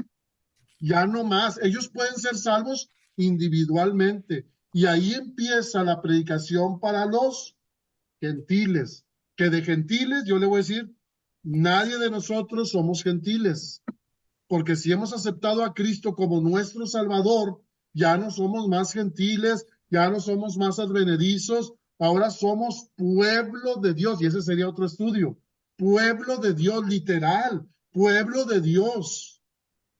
Ya no más. Ellos pueden ser salvos individualmente. Y ahí empieza la predicación para los gentiles. Que de gentiles, yo le voy a decir, nadie de nosotros somos gentiles. Porque si hemos aceptado a Cristo como nuestro Salvador, ya no somos más gentiles, ya no somos más advenedizos, ahora somos pueblo de Dios. Y ese sería otro estudio. Pueblo de Dios, literal. Pueblo de Dios.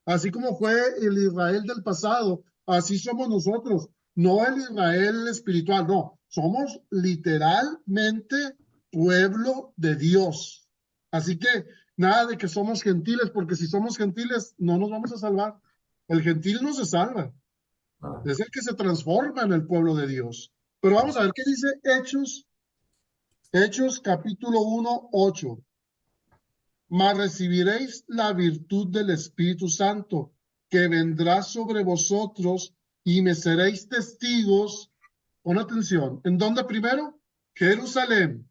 Así como fue el Israel del pasado, así somos nosotros. No el Israel espiritual, no. Somos literalmente pueblo de Dios. Así que nada de que somos gentiles, porque si somos gentiles no nos vamos a salvar. El gentil no se salva. Es el que se transforma en el pueblo de Dios. Pero vamos a ver qué dice Hechos. Hechos capítulo 1, 8. Mas recibiréis la virtud del Espíritu Santo, que vendrá sobre vosotros, y me seréis testigos. Pon atención. ¿En dónde primero? Jerusalén,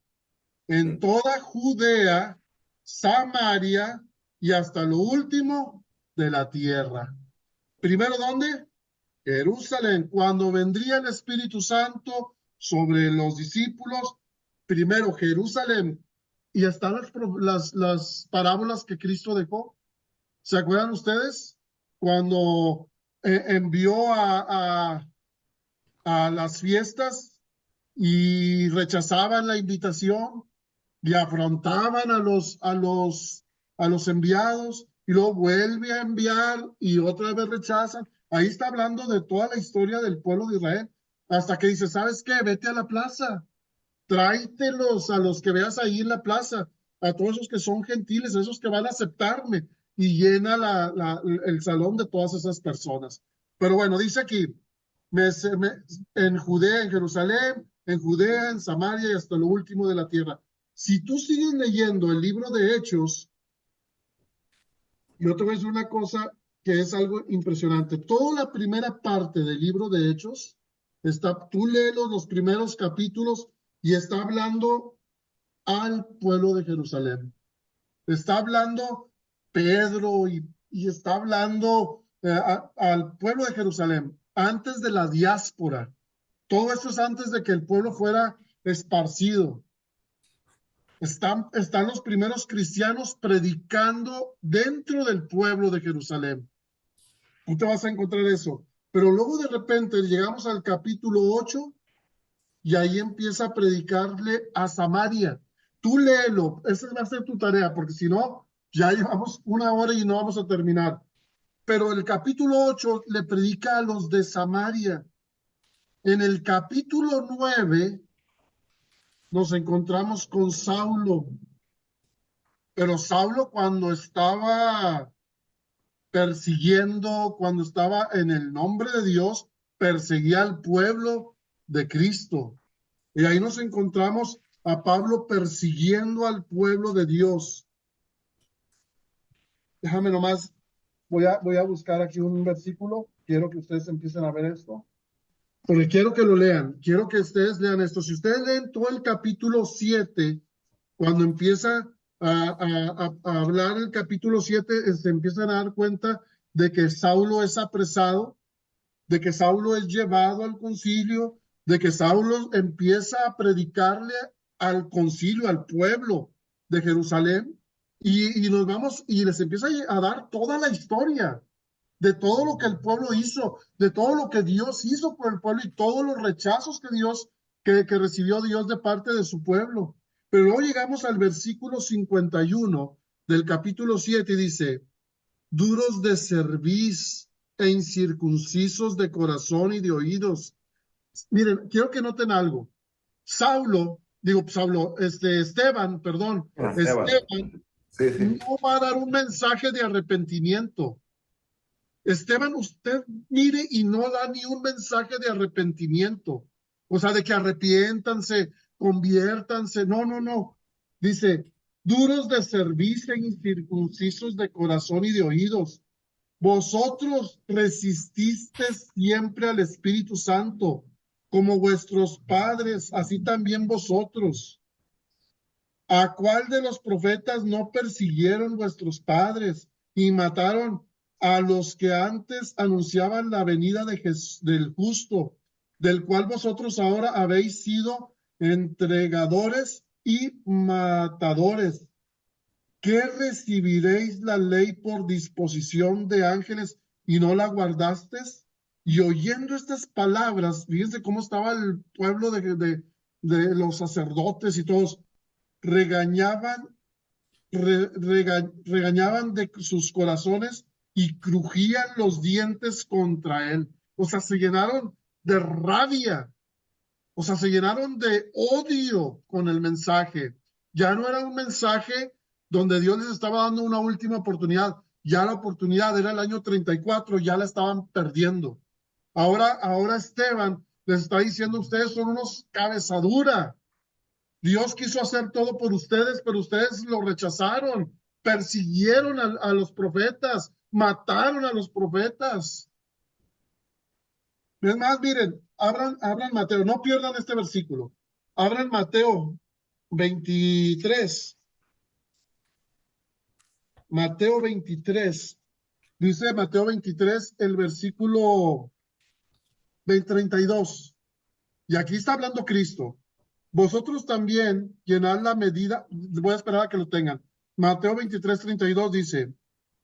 en toda Judea, Samaria y hasta lo último de la tierra. Primero, ¿dónde? Jerusalén. Cuando vendría el Espíritu Santo sobre los discípulos, primero Jerusalén. Y están las parábolas que Cristo dejó. ¿Se acuerdan ustedes? Cuando envió a las fiestas y rechazaban la invitación y afrontaban a los enviados, y luego vuelve a enviar y otra vez rechazan. Ahí está hablando de toda la historia del pueblo de Israel, hasta que dice, ¿sabes qué? Vete a la plaza. Tráetelos a los que veas ahí en la plaza, a todos esos que son gentiles, a esos que van a aceptarme, y llena el salón de todas esas personas. Pero bueno, dice aquí, en Judea, en Jerusalén, en Judea, en Samaria y hasta lo último de la tierra. Si tú sigues leyendo el libro de Hechos, yo te voy a decir una cosa que es algo impresionante. Toda la primera parte del libro de Hechos, tú léelos los primeros capítulos, y está hablando al pueblo de Jerusalén. Está hablando Pedro y está hablando al pueblo de Jerusalén, antes de la diáspora. Todo esto es antes de que el pueblo fuera esparcido. Están los primeros cristianos predicando dentro del pueblo de Jerusalén. Tú te vas a encontrar eso. Pero luego de repente llegamos al capítulo 8 y ahí empieza a predicarle a Samaria. Tú léelo, esa va a ser tu tarea, porque si no, ya llevamos 1 hora y no vamos a terminar. Pero el capítulo 8 le predica a los de Samaria. En el capítulo 9 nos encontramos con Saulo. Pero Saulo cuando estaba persiguiendo, cuando estaba en el nombre de Dios, perseguía al pueblo de Cristo. Y ahí nos encontramos a Pablo persiguiendo al pueblo de Dios. Déjame nomás, voy a buscar aquí un versículo. Quiero que ustedes empiecen a ver esto. Porque quiero que lo lean. Quiero que ustedes lean esto. Si ustedes leen todo el capítulo 7, cuando empieza a hablar el capítulo 7, se empiezan a dar cuenta de que Saulo es apresado, de que Saulo es llevado al concilio, de que Saulo empieza a predicarle al concilio, al pueblo de Jerusalén, y nos vamos, y les empieza a dar toda la historia de todo lo que el pueblo hizo, de todo lo que Dios hizo por el pueblo y todos los rechazos que recibió Dios de parte de su pueblo. Pero luego llegamos al versículo 51 del capítulo 7 y dice, duros de cerviz e incircuncisos de corazón y de oídos. Miren, quiero que noten algo. Esteban, perdón, Esteban no va a dar un mensaje de arrepentimiento. Esteban, usted mire y no da ni un mensaje de arrepentimiento. O sea, de que arrepiéntanse, conviértanse. No, no, no. Dice, duros de cerviz e incircuncisos de corazón y de oídos. Vosotros resististeis siempre al Espíritu Santo, como vuestros padres, así también vosotros. ¿A cuál de los profetas no persiguieron vuestros padres y mataron a los que antes anunciaban la venida del justo, del cual vosotros ahora habéis sido entregadores y matadores? ¿Qué recibiréis la ley por disposición de ángeles y no la guardasteis? Y oyendo estas palabras, fíjense cómo estaba el pueblo de los sacerdotes y todos, regañaban regañaban de sus corazones y crujían los dientes contra él. O sea, se llenaron de rabia, o sea, se llenaron de odio con el mensaje. Ya no era un mensaje donde Dios les estaba dando una última oportunidad. Ya la oportunidad era el año 34, ya la estaban perdiendo. Ahora Esteban les está diciendo, ustedes son unos cabezadura. Dios quiso hacer todo por ustedes, pero ustedes lo rechazaron, persiguieron a los profetas, mataron a los profetas. Es más, miren, abran Mateo, no pierdan este versículo. Abran Mateo 23. Mateo 23. Dice Mateo 23, el versículo 32. Y aquí está hablando Cristo. Vosotros también llenad la medida, voy a esperar a que lo tengan. Mateo 23, 32 dice,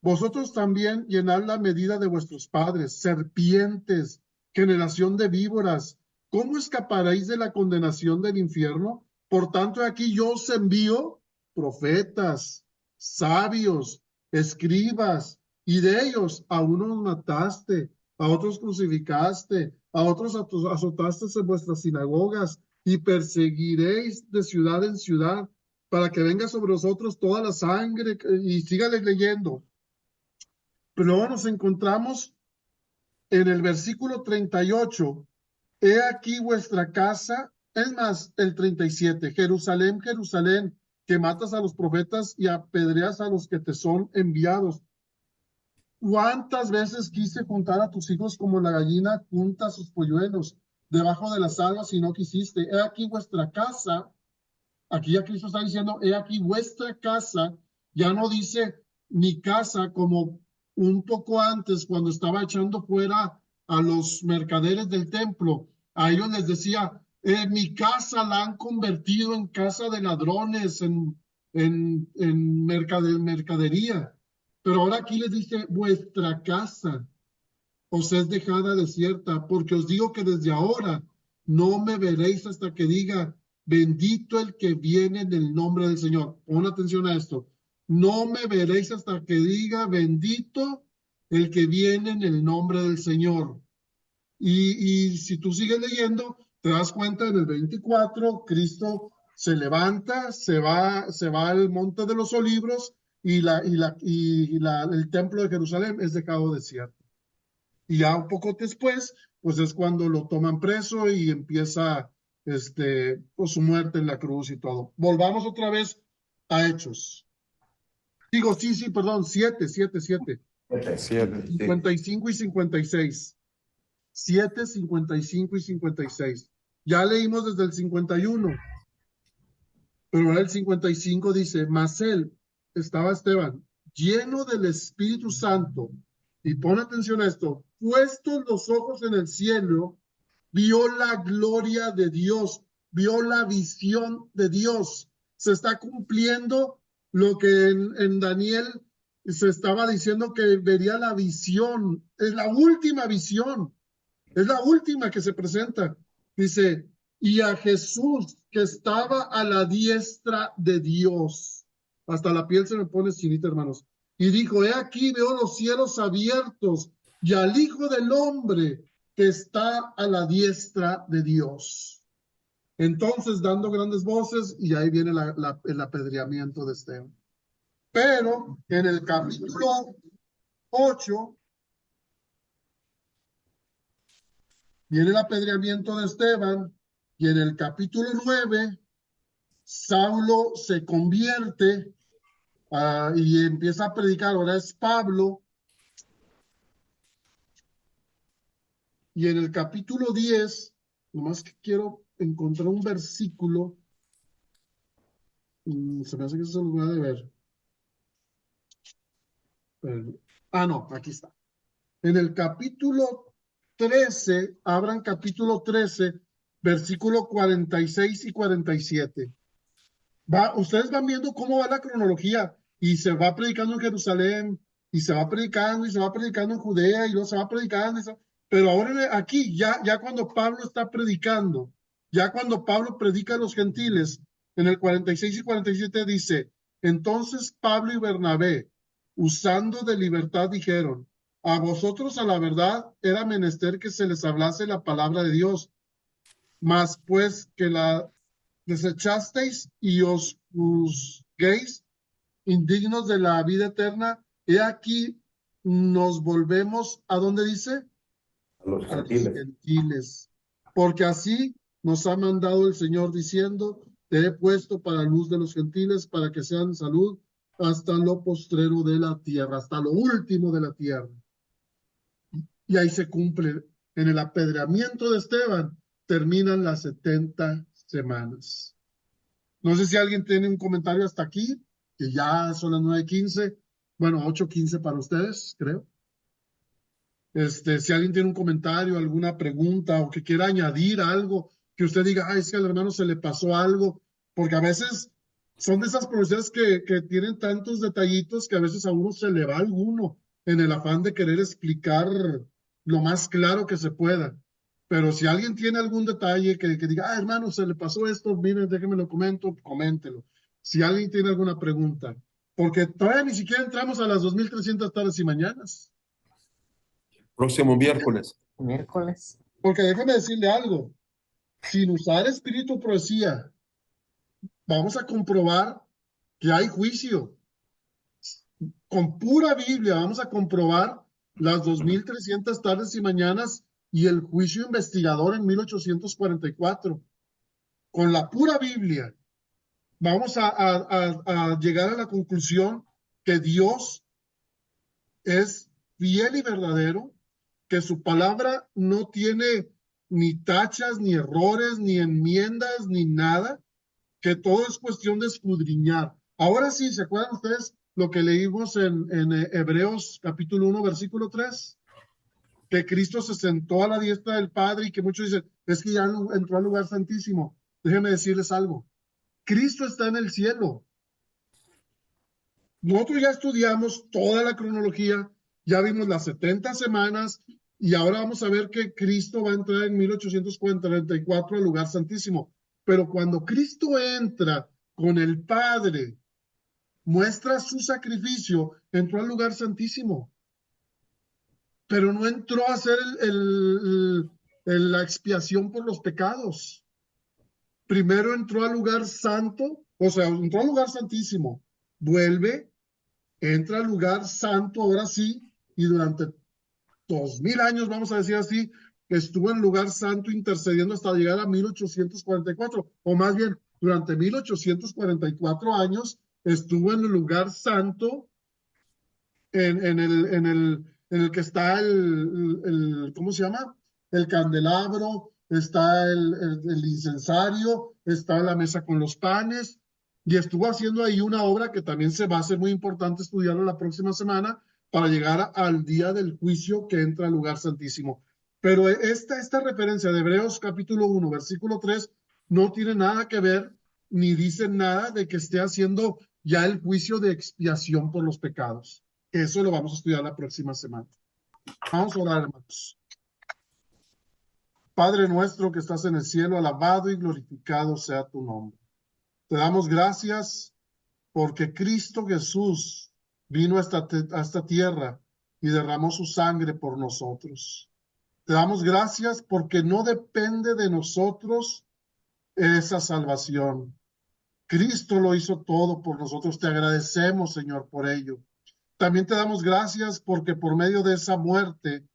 vosotros también llenad la medida de vuestros padres, serpientes, generación de víboras. ¿Cómo escaparéis de la condenación del infierno? Por tanto, aquí yo os envío profetas, sabios, escribas, y de ellos a unos mataste, a otros crucificaste, a otros azotaste en vuestras sinagogas, y perseguiréis de ciudad en ciudad, para que venga sobre vosotros toda la sangre, y sígales leyendo. Pero luego nos encontramos en el versículo 38, he aquí vuestra casa, es más, el 37, Jerusalén, Jerusalén, que matas a los profetas y apedreas a los que te son enviados. ¿Cuántas veces quise juntar a tus hijos como la gallina junta sus polluelos? debajo de las aguas y no quisiste. He aquí vuestra casa. Aquí ya Cristo está diciendo, he aquí vuestra casa. Ya no dice mi casa como un poco antes cuando estaba echando fuera a los mercaderes del templo. A ellos les decía, mi casa la han convertido en casa de ladrones, en mercadería. Pero ahora aquí les dice, vuestra casa os es dejada desierta, porque os digo que desde ahora no me veréis hasta que diga, bendito el que viene en el nombre del Señor. Pon atención a esto. No me veréis hasta que diga, bendito el que viene en el nombre del Señor. Y si tú sigues leyendo, te das cuenta en el 24, Cristo se levanta, se va al monte de los olivos y el templo de Jerusalén es dejado desierto. Y ya un poco después, pues es cuando lo toman preso y empieza pues, su muerte en la cruz y todo. Volvamos otra vez a Hechos. Digo, sí, perdón, 7. 55 y 56. 7, 55 y 56. Ya leímos desde el 51. Pero ahora el 55 dice, mas él, estaba Esteban, lleno del Espíritu Santo, y pon atención a esto, puestos los ojos en el cielo, vio la gloria de Dios, vio la visión de Dios. Se está cumpliendo lo que en Daniel se estaba diciendo que vería la visión. Es la última visión, es la última que se presenta. Dice, y a Jesús que estaba a la diestra de Dios. Hasta la piel se me pone chinita, hermanos. Y dijo, he aquí veo los cielos abiertos y al Hijo del Hombre que está a la diestra de Dios. Entonces, dando grandes voces, y ahí viene el apedreamiento de Esteban. Pero en el capítulo 8 viene el apedreamiento de Esteban, y en el capítulo 9, Saulo se convierte y empieza a predicar. Ahora es Pablo. Y en el capítulo 10, nomás que quiero encontrar un versículo. Se me hace que se lo voy a deber. No, aquí está. En el capítulo 13, abran capítulo 13, versículo 46 y 47. Ustedes van viendo cómo va la cronología y se va predicando en Jerusalén y se va predicando y se va predicando en Judea y luego se va predicando. Pero ahora aquí, ya cuando Pablo está predicando, ya cuando Pablo predica a los gentiles, en el 46 y 47 dice, entonces Pablo y Bernabé, usando de libertad, dijeron, a vosotros a la verdad era menester que se les hablase la palabra de Dios, mas pues que la desechasteis y os juzguéis indignos de la vida eterna, he aquí nos volvemos, ¿a dónde dice? A los A los gentiles. gentiles. Porque así nos ha mandado el Señor diciendo, te he puesto para luz de los gentiles, para que sean salud hasta lo postrero de la tierra, hasta lo último de la tierra. Y ahí se cumple. En el apedreamiento de Esteban terminan las 70 semanas. No sé si alguien tiene un comentario hasta aquí, que ya son las 9:15, bueno, 8:15 para ustedes, creo. Si alguien tiene un comentario, alguna pregunta o que quiera añadir algo, que usted diga, es que al hermano se le pasó algo, porque a veces son de esas profecías que tienen tantos detallitos que a veces a uno se le va alguno en el afán de querer explicar lo más claro que se pueda. Pero si alguien tiene algún detalle que diga, hermano, se le pasó esto, miren, déjenme lo comento, coméntelo. Si alguien tiene alguna pregunta, porque todavía ni siquiera entramos a las 2300 tardes y mañanas. Próximo miércoles. Miércoles. Porque déjeme decirle algo, sin usar espíritu profecía, vamos a comprobar que hay juicio. Con pura Biblia vamos a comprobar las 2300 tardes y mañanas y el juicio investigador en 1844. Con la pura Biblia vamos a llegar a la conclusión que Dios es fiel y verdadero, que su palabra no tiene ni tachas, ni errores, ni enmiendas, ni nada, que todo es cuestión de escudriñar. Ahora sí, ¿se acuerdan ustedes lo que leímos en Hebreos capítulo 1, versículo 3? Que Cristo se sentó a la diestra del Padre y que muchos dicen, es que ya entró al lugar santísimo. Déjenme decirles algo. Cristo está en el cielo. Nosotros ya estudiamos toda la cronología, ya vimos las 70 semanas y ahora vamos a ver que Cristo va a entrar en 1844 al lugar santísimo. Pero cuando Cristo entra con el Padre, muestra su sacrificio, entró al lugar santísimo, pero no entró a hacer la expiación por los pecados. Primero entró al lugar santo, o sea, entró al lugar santísimo, vuelve, entra al lugar santo, ahora sí, y durante 2000 años, vamos a decir así, estuvo en lugar santo intercediendo hasta llegar a 1844, o más bien, durante 1844 años estuvo en el lugar santo, en el que está ¿cómo se llama? El candelabro, está el incensario, está la mesa con los panes, y estuvo haciendo ahí una obra que también se va a ser muy importante estudiarlo la próxima semana para llegar al día del juicio que entra al lugar santísimo. Pero esta referencia de Hebreos capítulo 1, versículo 3, no tiene nada que ver, ni dice nada de que esté haciendo ya el juicio de expiación por los pecados. Eso lo vamos a estudiar la próxima semana. Vamos a orar, hermanos. Padre nuestro que estás en el cielo, alabado y glorificado sea tu nombre. Te damos gracias porque Cristo Jesús vino a esta tierra y derramó su sangre por nosotros. Te damos gracias porque no depende de nosotros esa salvación. Cristo lo hizo todo por nosotros. Te agradecemos, Señor, por ello. También te damos gracias porque por medio de esa muerte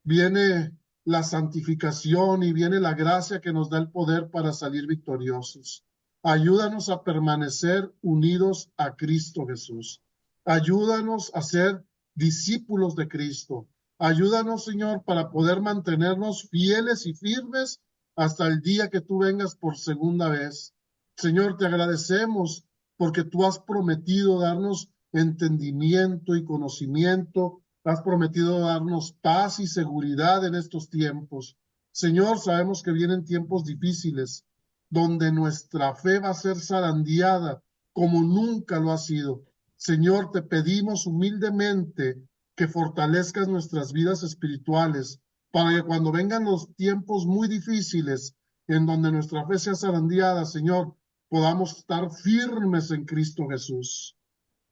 viene la santificación y viene la gracia que nos da el poder para salir victoriosos. Ayúdanos a permanecer unidos a Cristo Jesús. Ayúdanos a ser discípulos de Cristo. Ayúdanos, Señor, para poder mantenernos fieles y firmes hasta el día que tú vengas por segunda vez. Señor, te agradecemos porque tú has prometido darnos entendimiento y conocimiento. Has prometido darnos paz y seguridad en estos tiempos. Señor, sabemos que vienen tiempos difíciles, donde nuestra fe va a ser zarandeada como nunca lo ha sido. Señor, te pedimos humildemente que fortalezcas nuestras vidas espirituales para que cuando vengan los tiempos muy difíciles, en donde nuestra fe sea zarandeada, Señor, podamos estar firmes en Cristo Jesús.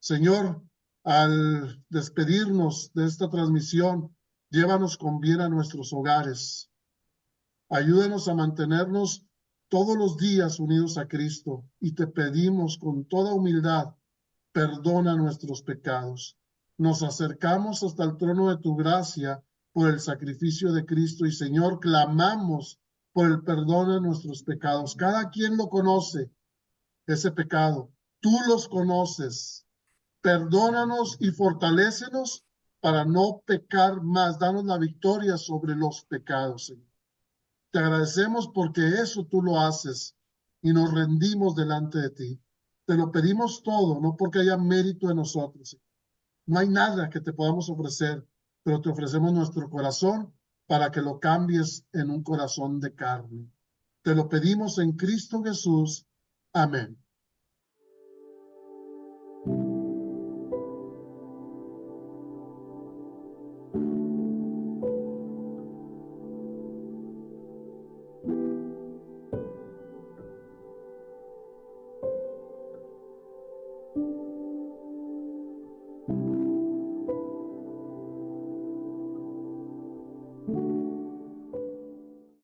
Señor, al despedirnos de esta transmisión, llévanos con bien a nuestros hogares. Ayúdanos a mantenernos todos los días unidos a Cristo y te pedimos con toda humildad, perdona nuestros pecados. Nos acercamos hasta el trono de tu gracia por el sacrificio de Cristo y Señor, clamamos por el perdón de nuestros pecados. Cada quien lo conoce, ese pecado. Tú los conoces. Perdónanos y fortalécenos para no pecar más. Danos la victoria sobre los pecados, Señor. Te agradecemos porque eso tú lo haces y nos rendimos delante de ti. Te lo pedimos todo, no porque haya mérito en nosotros, Señor. No hay nada que te podamos ofrecer, pero te ofrecemos nuestro corazón para que lo cambies en un corazón de carne. Te lo pedimos en Cristo Jesús. Amén.